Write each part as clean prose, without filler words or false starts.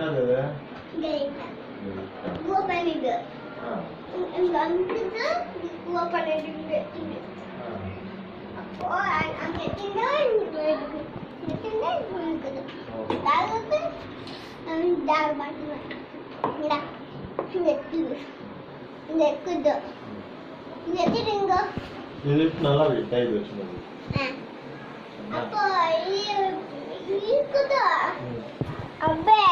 என்னது பண்ணிட்டு பண்ணிட்டு அப்போ அங்க நல்லா கை வச்சு அப்போ இருக்குதா அப்பே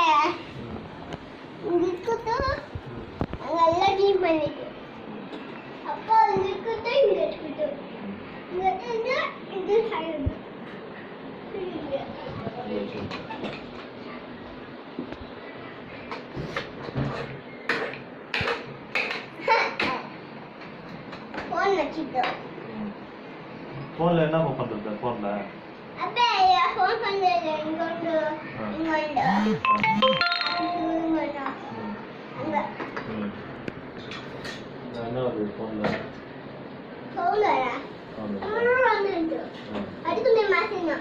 இருக்குதா நல்லா டீம் பண்ணிட்டு அப்போ இருக்குதா இங்க இருக்குது இங்க இது சைடு போன் வச்சிட்டு போன்ல என்ன பண்றது போன்ல அப்பே போன் பண்றது இங்கோண்டு அங்க என்ன ஒரு போன்ல போன்ல வந்து அதுக்கு நீ மாசினா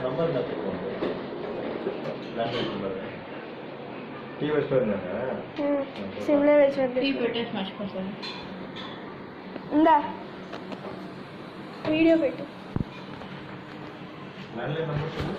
நம்பர் என்ன டீ வச்சு வந்தாங்க சிம்ல வச்சு வந்து டீ போட்டு ஸ்மாஷ் பண்ணு இந்த வீடியோ போயிட்டு நல்ல நம்பர் சொல்லு